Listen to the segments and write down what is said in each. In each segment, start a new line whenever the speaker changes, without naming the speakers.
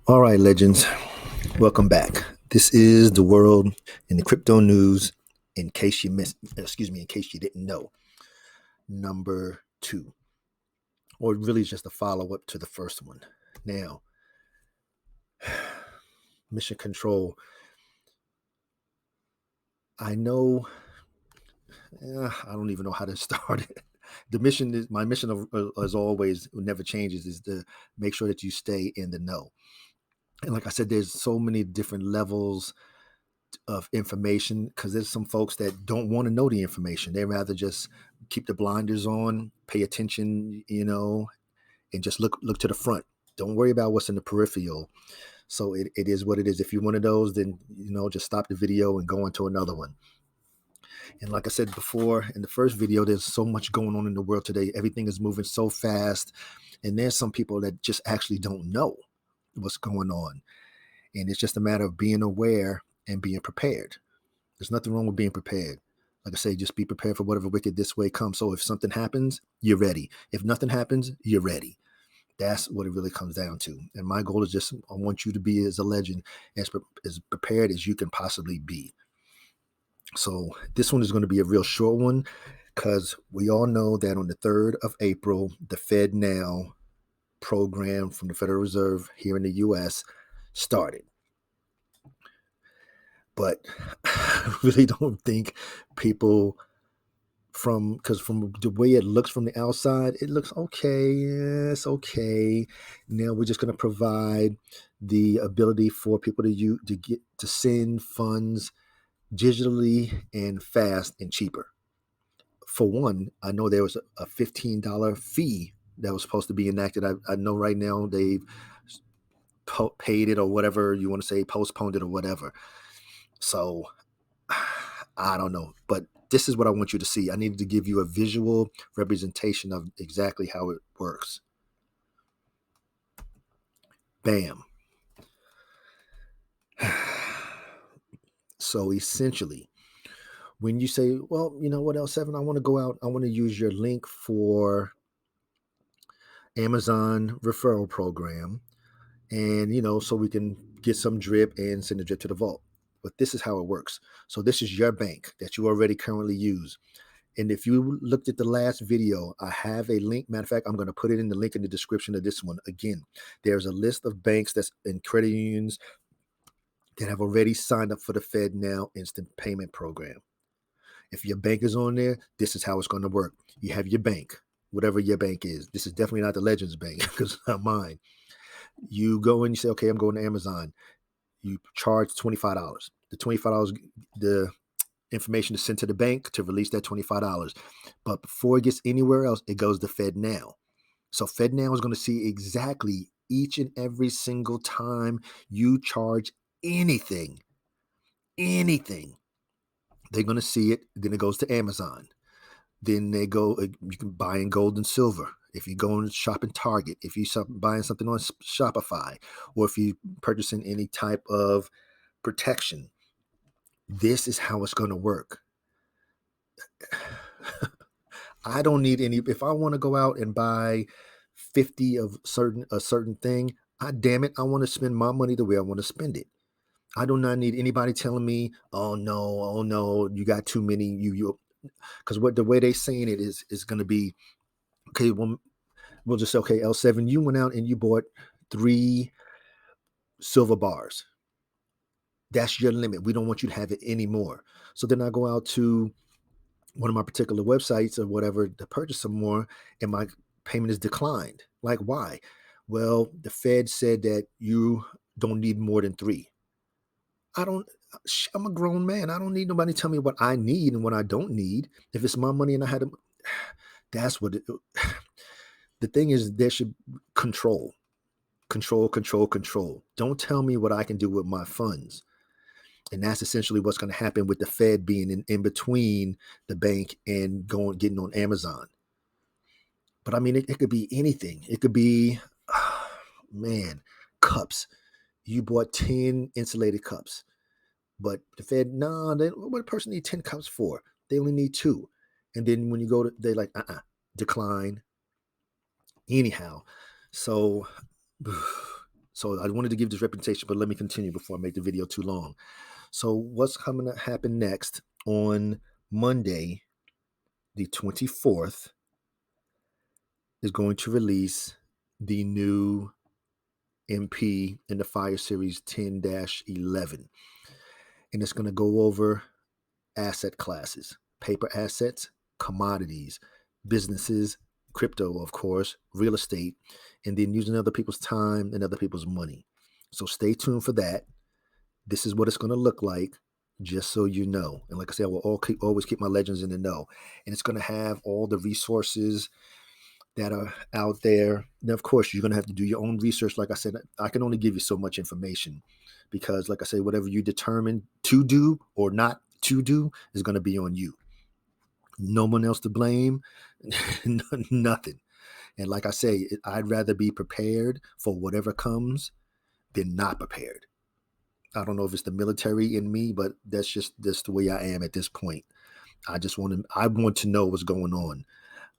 All right, legends, welcome back. This is the world in the crypto news. In case you missed, in case you didn't know, number two, or really just a follow up to the first one. Now, mission control. I know, I don't even know how to start it. The mission is my mission, as always, never changes, is to make sure that you stay in the know. And like I said, there's so many different levels of information because there's some folks that don't want to know the information. They rather just keep the blinders on, pay attention, and just look to the front. Don't worry about what's in the peripheral. So it is what it is. If you're one of those, then just stop the video and go into another one. And like I said before in the first video, there's so much going on in the world today. Everything is moving so fast. And there's some people that just actually don't know what's going on. And it's just a matter of being aware and being prepared. There's nothing wrong with being prepared. Like I say, just be prepared for whatever wicked this way comes. So if something happens, you're ready. If nothing happens, you're ready. That's what it really comes down to. And my goal is just, I want you to be as a legend, as prepared as you can possibly be. So this one is going to be a real short one because we all know that on the 3rd of April, the Fed Now program from the Federal Reserve here in the U.S. started. But I really don't think people because from the way it looks from the outside, it looks okay. Yeah, it's okay. Now we're just going to provide the ability for people to send funds digitally and fast and cheaper. For one, I know there was a $15 fee that was supposed to be enacted. I know right now they've paid it or whatever you want to say, postponed it or whatever. So I don't know, but this is what I want you to see. I needed to give you a visual representation of exactly how it works. Bam. So essentially, when you say, well, you know what, L7, I want to go out, I want to use your link for Amazon referral program, and, so we can get some drip and send the drip to the vault. But this is how it works. So this is your bank that you already currently use. And if you looked at the last video, I have a link. Matter of fact, I'm going to put it in the link in the description of this one. Again, there's a list of banks that's in credit unions that have already signed up for the Fed Now instant payment program. If your bank is on there, this is how it's going to work. You have your bank, whatever your bank is. This is definitely not the Legends Bank because it's not mine. You go and you say, okay, I'm going to Amazon. You charge $25. The $25, the information is sent to the bank to release that $25. But before it gets anywhere else, it goes to Fed Now. So Fed Now is going to see exactly each and every single time you charge anything. They're going to see it. Then it goes to Amazon. Then they go, you can buy in gold and silver. If you go and shop in Target, if you're buying something on Shopify, or if you're purchasing any type of protection, this is how it's going to work. I don't need any. If I want to go out and buy 50 of a certain thing, I want to spend my money the way I want to spend it. I do not need anybody telling me, oh no, you got too many. Because the way they saying it is going to be, okay, we'll just say, okay, L7, you went out and you bought 3 silver bars. That's your limit. We don't want you to have it anymore. So then I go out to one of my particular websites or whatever to purchase some more, and my payment is declined. Like, why? Well, the Fed said that you don't need more than 3. I'm a grown man. I don't need nobody to tell me what I need and what I don't need. If it's my money and I had to, that's what the thing is. There should control. Don't tell me what I can do with my funds. And that's essentially what's going to happen with the Fed being in between the bank and getting on Amazon. But I mean, it could be anything. It could be, cups. You bought 10 insulated cups. But the Fed, what a person need 10 cups for? They only need 2. And then when you go to, they're like, decline. Anyhow. So So I wanted to give this reputation, but let me continue before I make the video too long. So what's coming to happen next on Monday, the 24th, is going to release the new MP in the Fire Series 10-11. And it's going to go over asset classes, paper assets, commodities, businesses, crypto, of course, real estate, and then using other people's time and other people's money. So stay tuned for that. This is what it's going to look like, just so you know. And like I said, I will always keep my legends in the know. And it's going to have all the resources that are out there. Now, of course, you're going to have to do your own research. Like I said, I can only give you so much information because, like I say, whatever you determine to do or not to do is going to be on you. No one else to blame, nothing. And like I say, I'd rather be prepared for whatever comes than not prepared. I don't know if it's the military in me, but that's the way I am at this point. I want to know what's going on.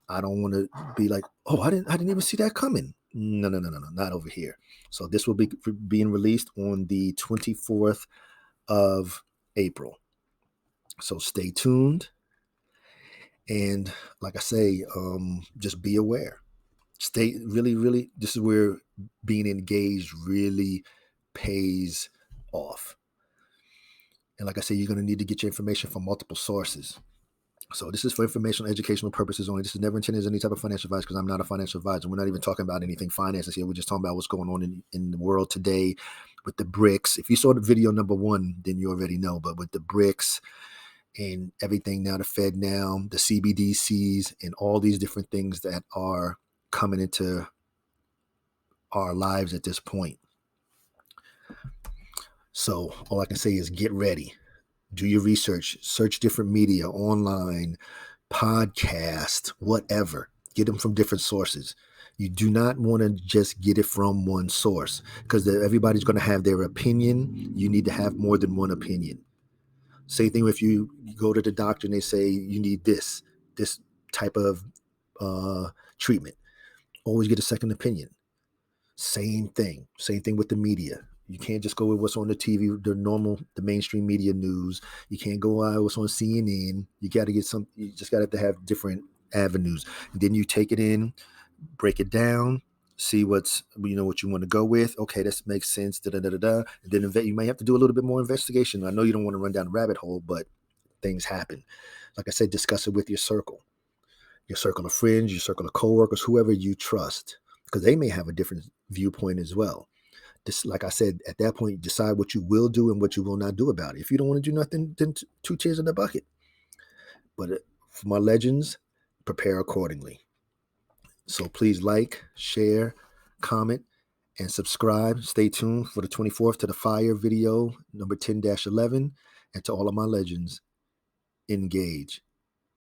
I don't want to be like, oh, I didn't even see that coming. No, not over here. So this will be being released on the 24th of April. So stay tuned. And like I say, just be aware. Stay really, this is where being engaged really pays off. And like I say, you're going to need to get your information from multiple sources. So this is for informational, educational purposes only. This is never intended as any type of financial advice because I'm not a financial advisor. We're not even talking about anything finances here. We're just talking about what's going on in the world today with the BRICS. If you saw the video number 1, then you already know. But with the BRICS and everything now, the Fed now, the CBDCs, and all these different things that are coming into our lives at this point. So all I can say is get ready. Do your research, search different media, online, podcast, whatever. Get them from different sources. You do not want to just get it from one source because everybody's going to have their opinion. You need to have more than one opinion. Same thing if you go to the doctor and they say you need this type of treatment. Always get a second opinion. Same thing with the media. You can't just go with what's on the TV, the mainstream media news. You can't go out what's on CNN. You got to get you just got to have different avenues. And then you take it in, break it down, see what you want to go with. Okay, this makes sense. And then you may have to do a little bit more investigation. I know you don't want to run down a rabbit hole, but things happen. Like I said, discuss it with your circle of friends, your circle of coworkers, whoever you trust, because they may have a different viewpoint as well. Just like I said, at that point, decide what you will do and what you will not do about it. If you don't want to do nothing, then 2 tears in the bucket. But for my legends, prepare accordingly. So please like, share, comment, and subscribe. Stay tuned for the 24th to the Fire video number 10-11. And to all of my legends, engage.